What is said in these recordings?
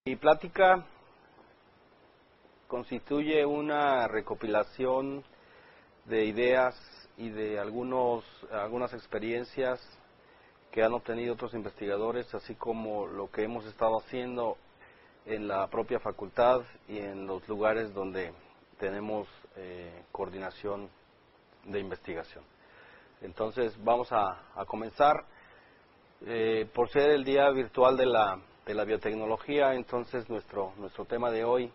Mi plática constituye una recopilación de ideas y de algunas experiencias que han obtenido otros investigadores, así como lo que hemos estado haciendo en la propia facultad y en los lugares donde tenemos coordinación de investigación. Entonces vamos a comenzar. Por ser el día virtual de la biotecnología, entonces nuestro tema de hoy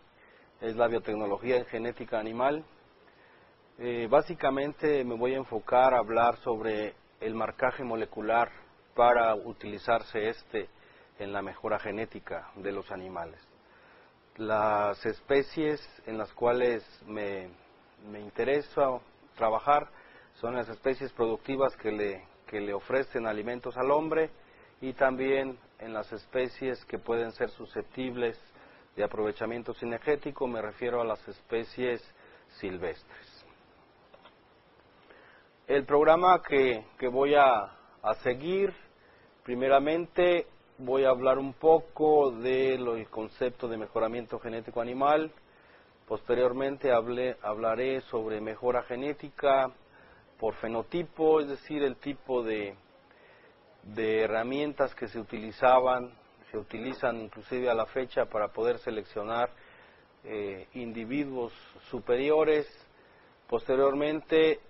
es la biotecnología en genética animal. Básicamente me voy a enfocar a hablar sobre el marcaje molecular para utilizarse en la mejora genética de los animales. Las especies en las cuales me interesa trabajar son las especies productivas que le ofrecen alimentos al hombre, y también en las especies que pueden ser susceptibles de aprovechamiento cinegético. Me refiero a las especies silvestres. El programa que voy a seguir, primeramente voy a hablar un poco del concepto de mejoramiento genético animal. Posteriormente hablaré sobre mejora genética por fenotipo, es decir, el tipo de herramientas que se utilizan inclusive a la fecha para poder seleccionar individuos superiores. Posteriormente,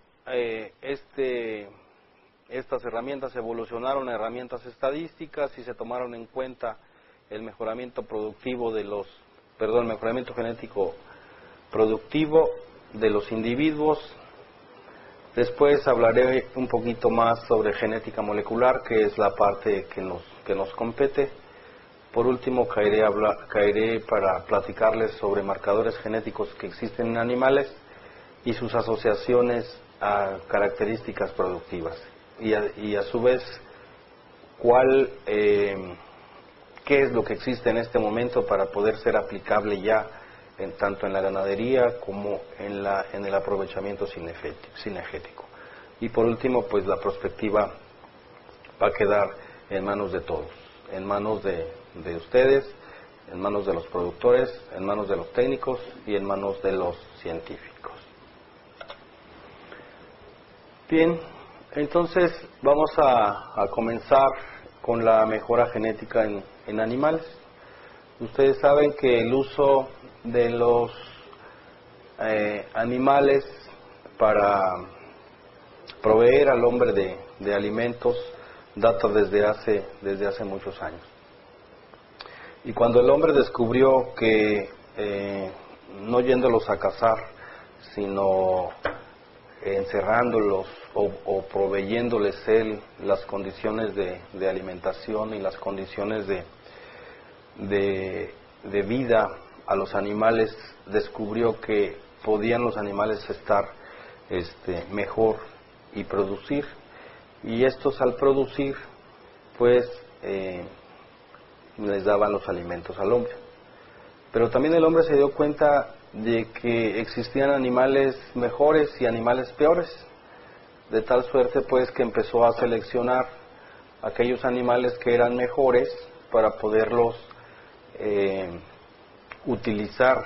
estas herramientas evolucionaron a herramientas estadísticas y se tomaron en cuenta el mejoramiento genético productivo de los individuos. Después hablaré un poquito más sobre genética molecular, que es la parte que nos compete. Por último, caeré para platicarles sobre marcadores genéticos que existen en animales y sus asociaciones a características productivas. Y a su vez, qué es lo que existe en este momento para poder ser aplicable ya tanto en la ganadería como en el aprovechamiento cinegético. Y por último, pues la perspectiva va a quedar en manos de todos, en manos de ustedes, en manos de los productores, en manos de los técnicos y en manos de los científicos. Bien, entonces vamos a comenzar con la mejora genética en animales. Ustedes saben que el uso de los animales para proveer al hombre de alimentos data desde hace muchos años. Y cuando el hombre descubrió que no yéndolos a cazar, sino encerrándolos o proveyéndoles él las condiciones de alimentación y las condiciones de vida a los animales, descubrió que podían los animales estar mejor y producir, y estos al producir pues les daban los alimentos al hombre. Pero también el hombre se dio cuenta de que existían animales mejores y animales peores, de tal suerte pues que empezó a seleccionar aquellos animales que eran mejores para poderlos utilizar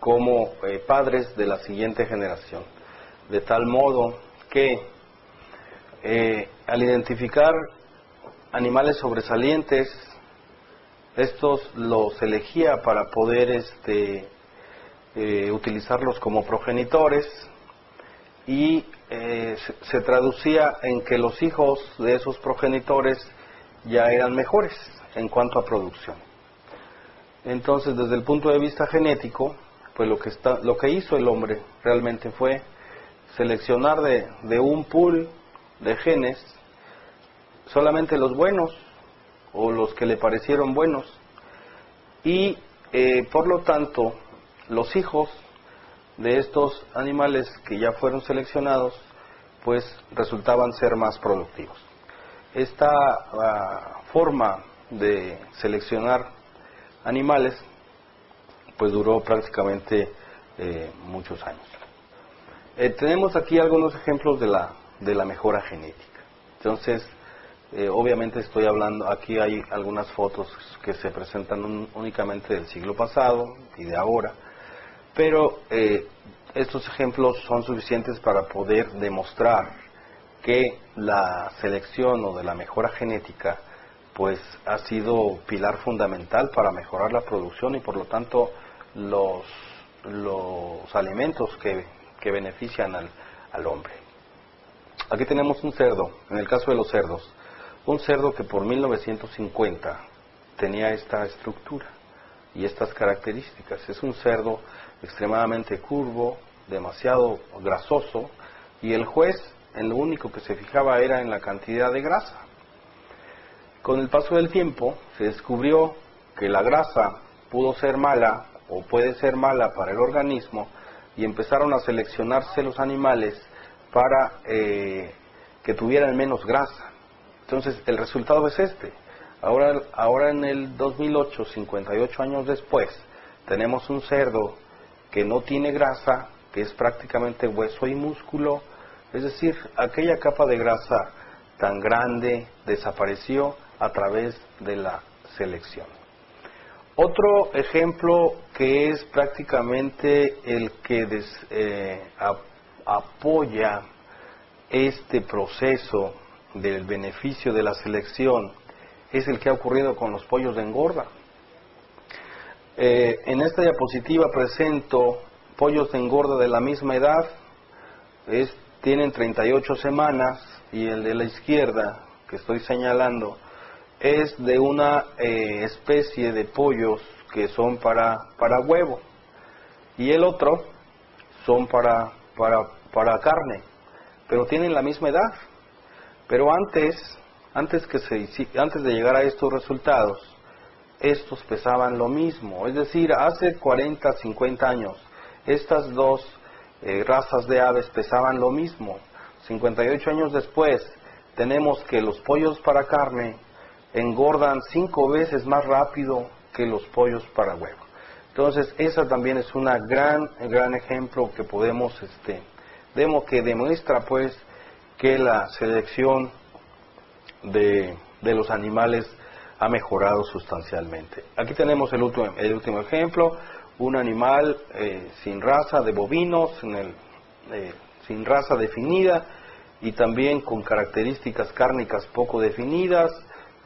como padres de la siguiente generación, de tal modo que al identificar animales sobresalientes, estos los elegía para poder utilizarlos como progenitores, y se traducía en que los hijos de esos progenitores ya eran mejores en cuanto a producción. Entonces, desde el punto de vista genético, pues lo que hizo el hombre realmente fue seleccionar de un pool de genes solamente los buenos o los que le parecieron buenos, y por lo tanto los hijos de estos animales que ya fueron seleccionados pues resultaban ser más productivos. Esta forma de seleccionar animales pues duró prácticamente muchos años. Tenemos aquí algunos ejemplos de la mejora genética. Entonces, Obviamente estoy hablando, aquí hay algunas fotos que se presentan únicamente del siglo pasado y de ahora, pero estos ejemplos son suficientes para poder demostrar que la selección o de la mejora genética pues ha sido pilar fundamental para mejorar la producción y por lo tanto los alimentos que benefician al hombre. Aquí tenemos un cerdo, en el caso de los cerdos, un cerdo que por 1950 tenía esta estructura y estas características. Es un cerdo extremadamente curvo, demasiado grasoso, y el juez en lo único que se fijaba era en la cantidad de grasa. Con el paso del tiempo se descubrió que la grasa pudo ser mala o puede ser mala para el organismo y empezaron a seleccionarse los animales para que tuvieran menos grasa. Entonces el resultado es este. Ahora en el 2008, 58 años después, tenemos un cerdo que no tiene grasa, que es prácticamente hueso y músculo, es decir, aquella capa de grasa tan grande desapareció a través de la selección. Otro ejemplo que es prácticamente el que apoya este proceso del beneficio de la selección es el que ha ocurrido con los pollos de engorda. En esta diapositiva presento pollos de engorda de la misma edad, tienen 38 semanas, y el de la izquierda que estoy señalando es de una especie de pollos que son para huevo, y el otro son para carne, pero tienen la misma edad. Pero antes de llegar a estos resultados, estos pesaban lo mismo, es decir, hace 40, 50 años, estas dos razas de aves pesaban lo mismo. 58 años después, tenemos que los pollos para carne engordan 5 veces más rápido que los pollos para huevo. Entonces, esa también es una gran ejemplo que podemos, que demuestra pues que la selección de los animales ha mejorado sustancialmente. Aquí tenemos el último ejemplo, un animal sin raza de bovinos, sin raza definida y también con características cárnicas poco definidas,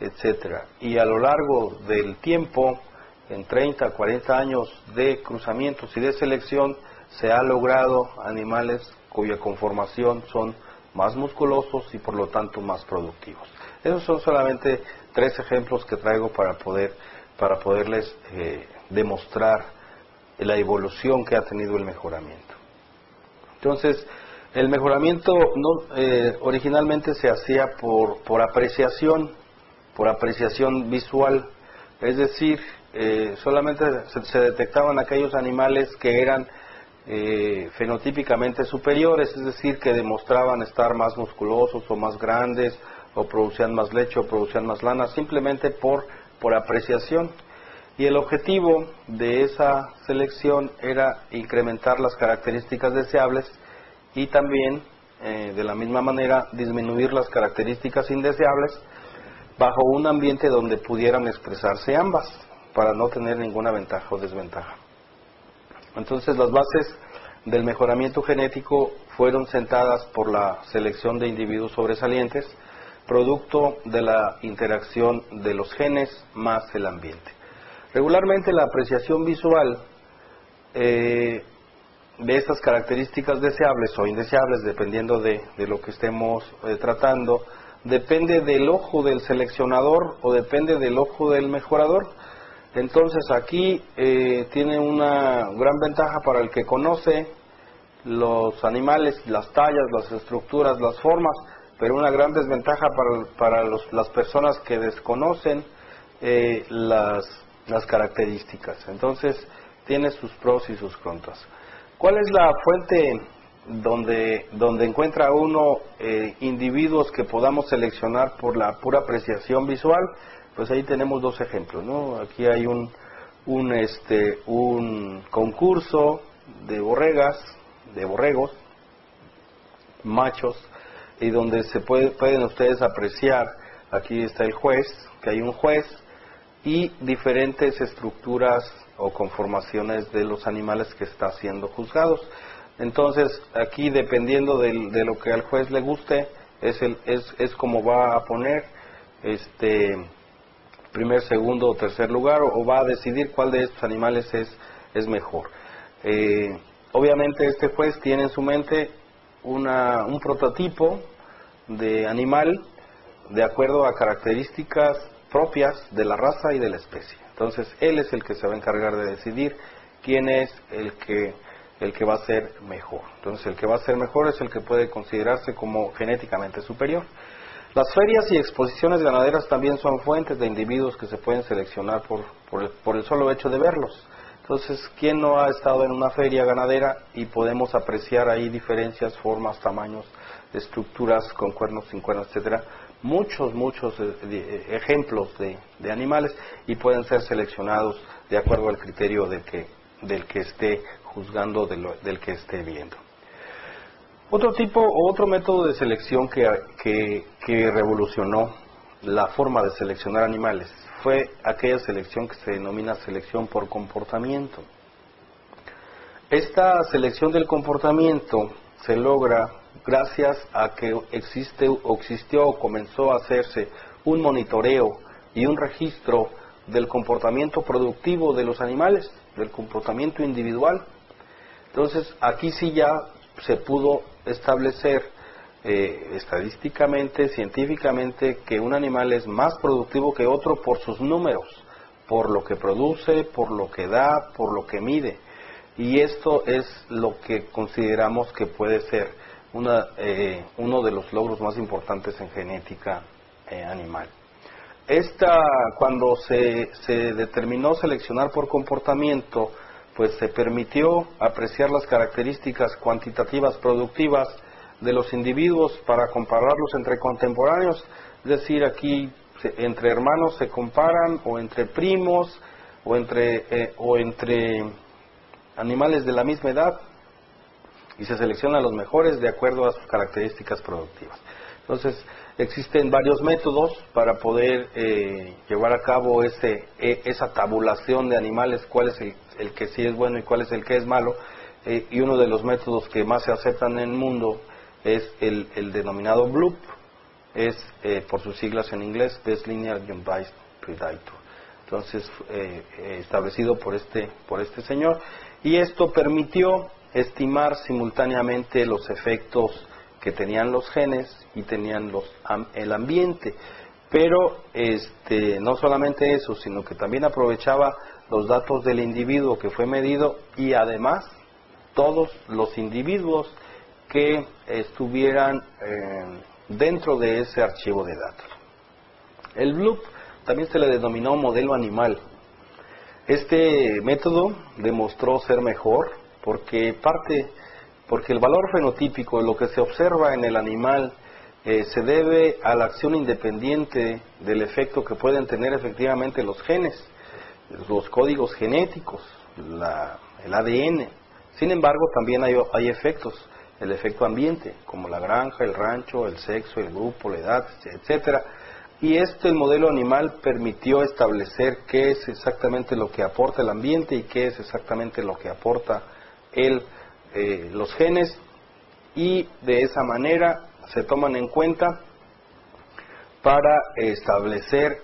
etcétera. Y a lo largo del tiempo, en 30, 40 años de cruzamientos y de selección, se ha logrado animales cuya conformación son más musculosos y por lo tanto más productivos. Esos son solamente 3 ejemplos que traigo para poderles demostrar la evolución que ha tenido el mejoramiento. Entonces, el mejoramiento originalmente se hacía por apreciación visual, es decir, solamente se detectaban aquellos animales que eran fenotípicamente superiores, es decir, que demostraban estar más musculosos o más grandes, o producían más leche o producían más lana, simplemente por apreciación. Y el objetivo de esa selección era incrementar las características deseables y también, de la misma manera, disminuir las características indeseables bajo un ambiente donde pudieran expresarse ambas, para no tener ninguna ventaja o desventaja. Entonces, las bases del mejoramiento genético fueron sentadas por la selección de individuos sobresalientes, producto de la interacción de los genes más el ambiente. Regularmente la apreciación visual de estas características deseables o indeseables, dependiendo de lo que estemos tratando, depende del ojo del seleccionador o depende del ojo del mejorador. Entonces aquí tiene una gran ventaja para el que conoce los animales, las tallas, las estructuras, las formas, pero una gran desventaja para las personas que desconocen las características. Entonces tiene sus pros y sus contras. ¿Cuál es la fuente donde encuentra uno individuos que podamos seleccionar por la pura apreciación visual? Pues ahí tenemos 2 ejemplos, ¿no? Aquí hay un concurso de borregos machos, y donde pueden ustedes apreciar aquí está el juez, que hay un juez, y diferentes estructuras o conformaciones de los animales que está siendo juzgados. Entonces, aquí dependiendo de lo que al juez le guste, es como va a poner primer, segundo o tercer lugar, o va a decidir cuál de estos animales es mejor. Obviamente este juez tiene en su mente un prototipo de animal de acuerdo a características propias de la raza y de la especie. Entonces él es el que se va a encargar de decidir quién es el que va a ser mejor. Entonces el que va a ser mejor es el que puede considerarse como genéticamente superior. Las ferias y exposiciones ganaderas también son fuentes de individuos que se pueden seleccionar por el solo hecho de verlos. Entonces, ¿quién no ha estado en una feria ganadera y podemos apreciar ahí diferencias, formas, tamaños, estructuras con cuernos, sin cuernos, etcétera? Muchos ejemplos de animales, y pueden ser seleccionados de acuerdo al criterio del que esté juzgando, del que esté viendo. Otro método de selección que revolucionó la forma de seleccionar animales fue aquella selección que se denomina selección por comportamiento. Esta selección del comportamiento se logra gracias a que existió o comenzó a hacerse un monitoreo y un registro del comportamiento productivo de los animales, del comportamiento individual. Entonces, aquí sí ya se pudo establecer estadísticamente, científicamente, que un animal es más productivo que otro por sus números, por lo que produce, por lo que da, por lo que mide. Y esto es lo que consideramos que puede ser uno de los logros más importantes en genética animal. Cuando se determinó seleccionar por comportamiento, pues se permitió apreciar las características cuantitativas productivas de los individuos para compararlos entre contemporáneos, es decir, aquí entre hermanos se comparan, o entre primos, o entre animales de la misma edad, y se seleccionan los mejores de acuerdo a sus características productivas. Entonces, existen varios métodos para poder llevar a cabo esa tabulación de animales, cuál es el que sí es bueno y cuál es el que es malo, y uno de los métodos que más se aceptan en el mundo es el denominado BLUP, por sus siglas en inglés, Best Linear Unbiased Predator. Entonces, establecido por este señor, y esto permitió estimar simultáneamente los efectos que tenían los genes y tenían el ambiente, pero no solamente eso, sino que también aprovechaba los datos del individuo que fue medido, y además todos los individuos que estuvieran dentro de ese archivo de datos. El BLUP también se le denominó modelo animal. Este método demostró ser mejor porque el valor fenotípico, lo que se observa en el animal, se debe a la acción independiente del efecto que pueden tener efectivamente los genes, los códigos genéticos, el ADN. Sin embargo, también hay efectos, el efecto ambiente, como la granja, el rancho, el sexo, el grupo, la edad, etcétera. Y el modelo animal permitió establecer qué es exactamente lo que aporta el ambiente y qué es exactamente lo que aporta los genes, y de esa manera se toman en cuenta para establecer